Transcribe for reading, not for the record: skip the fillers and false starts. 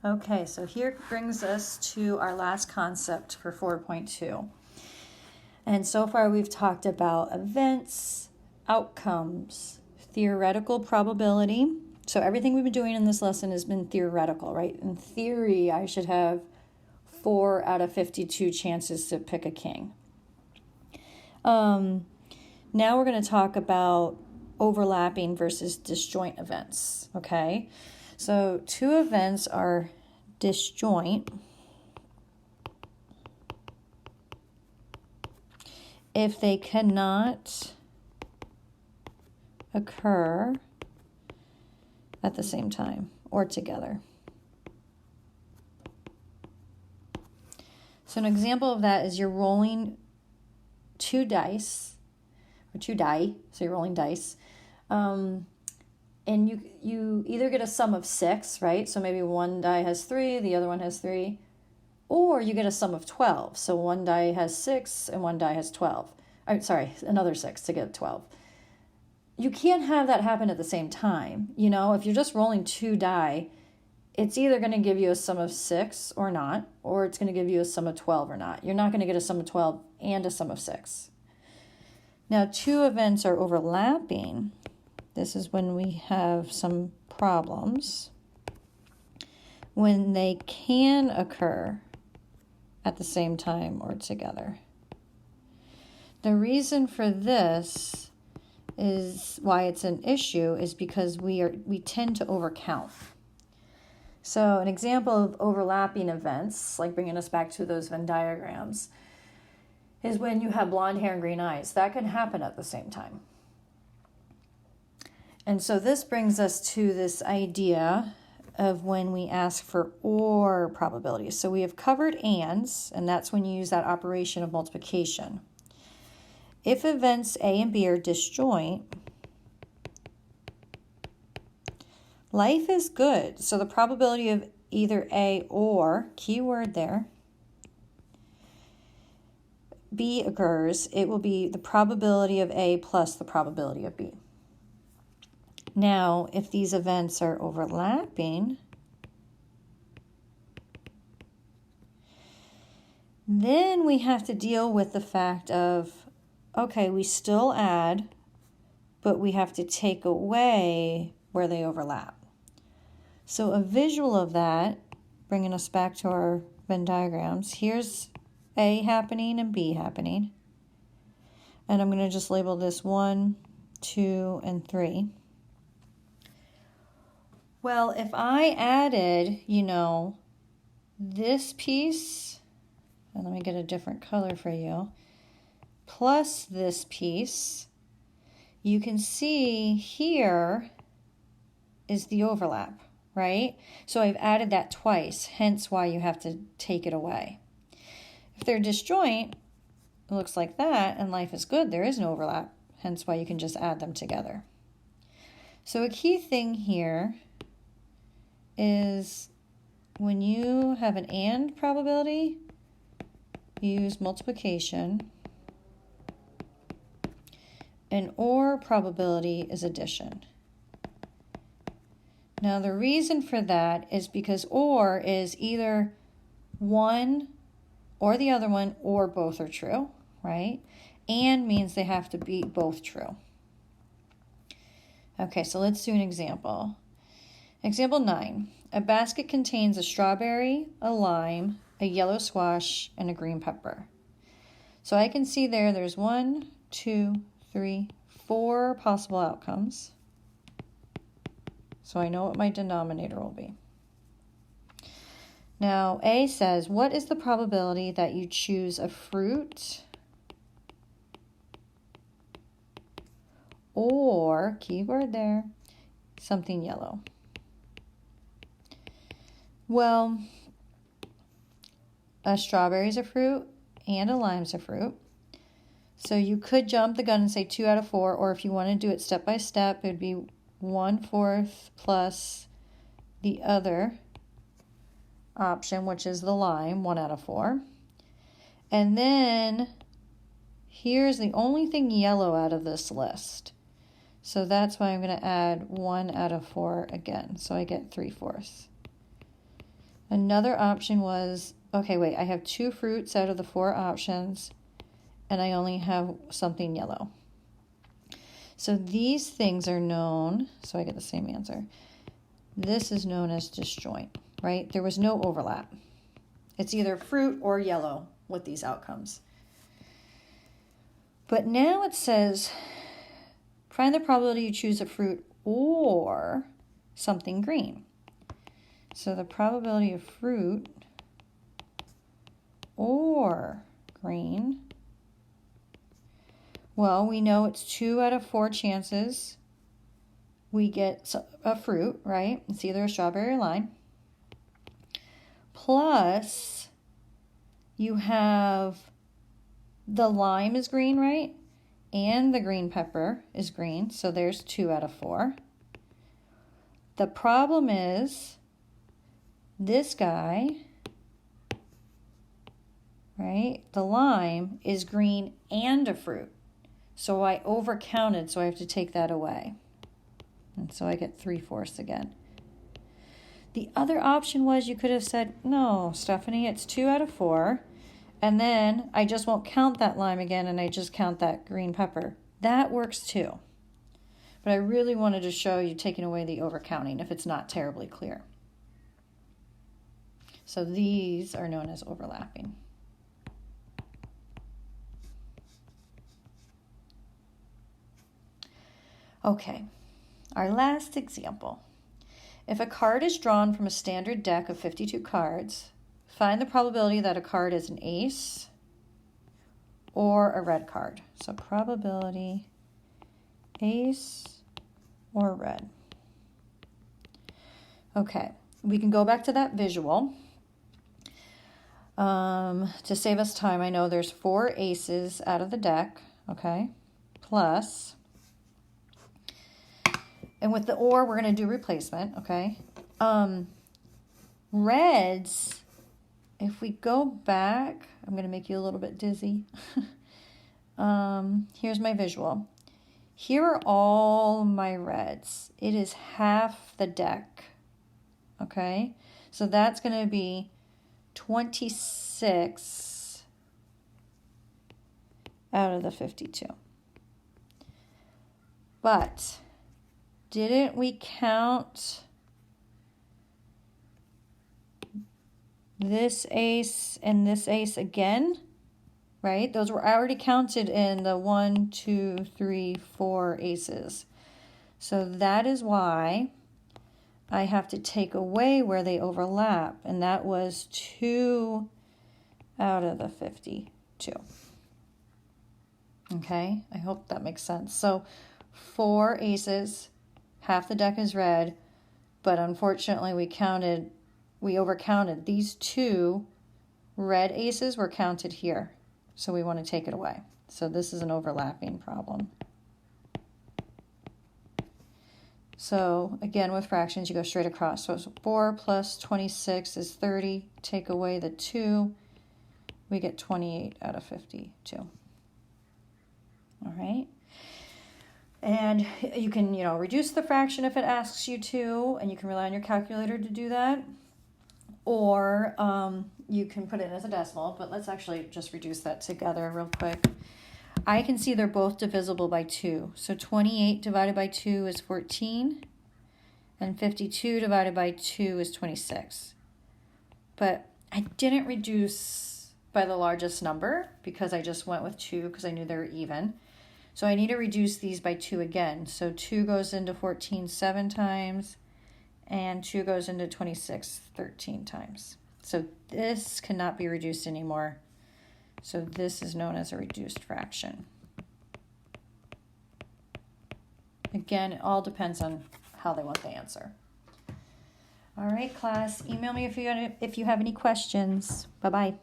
Okay, so here brings us to our last concept for 4.2. And so far we've talked about events, outcomes, theoretical probability. So everything we've been doing in this lesson has been theoretical, right? In theory, I should have 4 out of 52 chances to pick a king. Now we're going to talk about overlapping versus disjoint events, okay? So 2 events are disjoint if they cannot occur at the same time or together. So an example of that is you're rolling 2 dice, or 2 die, so you're rolling dice, and you either get a sum of 6, right? So maybe one die has 3, the other one has 3, or you get a sum of 12. So one die has 6 and one die has 12. Another 6 to get 12. You can't have that happen at the same time. You know, if you're just rolling 2 die, it's either going to give you a sum of 6 or not, or it's going to give you a sum of 12 or not. You're not going to get a sum of 12 and a sum of 6. Now, 2 events are overlapping. This is when we have some problems. When they can occur at the same time or together. The reason for this is why it's an issue is because we tend to overcount. So an example of overlapping events, like bringing us back to those Venn diagrams, is when you have blonde hair and green eyes. That can happen at the same time. And so this brings us to this idea of when we ask for or probabilities. So we have covered ands, and that's when you use that operation of multiplication. If events A and B are disjoint, life is good. So the probability of either A or, keyword there, B occurs, it will be the probability of A plus the probability of B. Now, if these events are overlapping, then we have to deal with the fact of, okay, we still add, but we have to take away where they overlap. So a visual of that, bringing us back to our Venn diagrams, here's A happening and B happening. And I'm going to just label this 1, 2, and 3. Well, if I added, this piece, and let me get a different color for you, plus this piece, you can see here is the overlap, right? So I've added that twice, hence why you have to take it away. If they're disjoint, it looks like that, and life is good. There is no overlap, hence why you can just add them together. So a key thing here is when you have an and probability, you use multiplication. An or probability is addition. Now the reason for that is because or is either one or the other one or both are true, right? And means they have to be both true. Okay, so let's do an example. Example 9. A basket contains a strawberry, a lime, a yellow squash, and a green pepper. So I can see there's 1, 2, 3, 4 possible outcomes. So I know what my denominator will be. Now, A says, what is the probability that you choose a fruit or, keyword there, something yellow? Well, a strawberry is a fruit and a lime is a fruit. So you could jump the gun and say 2 out of 4, or if you want to do it step by step, it would be 1/4 plus the other option, which is the lime, 1 out of 4. And then here's the only thing yellow out of this list. So that's why I'm going to add 1 out of 4 again. So I get 3/4. Another option was, okay, wait, I have 2 fruits out of the 4 options, and I only have something yellow. So these things are known, so I get the same answer. This is known as disjoint, right? There was no overlap. It's either fruit or yellow with these outcomes. But now it says, find the probability you choose a fruit or something green. So the probability of fruit or green, well, we know it's 2 out of 4 chances we get a fruit, right? It's either a strawberry or lime. Plus, you have the lime is green, right? And the green pepper is green, so there's 2 out of 4. The problem is this guy, right? The lime is green and a fruit. So I overcounted, so I have to take that away. And so I get 3/4 again. The other option was you could have said, no, Stephanie, it's 2 out of 4. And then I just won't count that lime again and I just count that green pepper. That works too. But I really wanted to show you taking away the overcounting if it's not terribly clear. So these are known as overlapping. Okay, our last example. If a card is drawn from a standard deck of 52 cards, find the probability that a card is an ace or a red card. So probability ace or red. Okay, we can go back to that visual. To save us time, I know there's 4 aces out of the deck, okay, plus, and with the or, we're going to do replacement, okay. Reds, if we go back, I'm going to make you a little bit dizzy. Here's my visual. Here are all my reds. It is half the deck, okay. So that's going to be 26 out of the 52. But didn't we count this ace and this ace again? Right? Those were already counted in the 1, 2, 3, 4 aces. So that is why I have to take away where they overlap, and that was 2 out of the 52. Okay, I hope that makes sense. So 4 aces, half the deck is red, but unfortunately we overcounted. These 2 red aces were counted here, so we want to take it away. So this is an overlapping problem. So again, with fractions, you go straight across. So it's 4 plus 26 is 30. Take away the 2. We get 28 out of 52. All right. And you can, reduce the fraction if it asks you to, and you can rely on your calculator to do that. Or you can put it as a decimal, but let's actually just reduce that together real quick. I can see they're both divisible by 2. So 28 divided by 2 is 14, and 52 divided by 2 is 26. But I didn't reduce by the largest number because I just went with 2 because I knew they were even. So I need to reduce these by 2 again. So 2 goes into 14 7 times, and 2 goes into 26 13 times. So this cannot be reduced anymore. So this is known as a reduced fraction. Again, it all depends on how they want the answer. All right, class, email me if you have any questions. Bye-bye.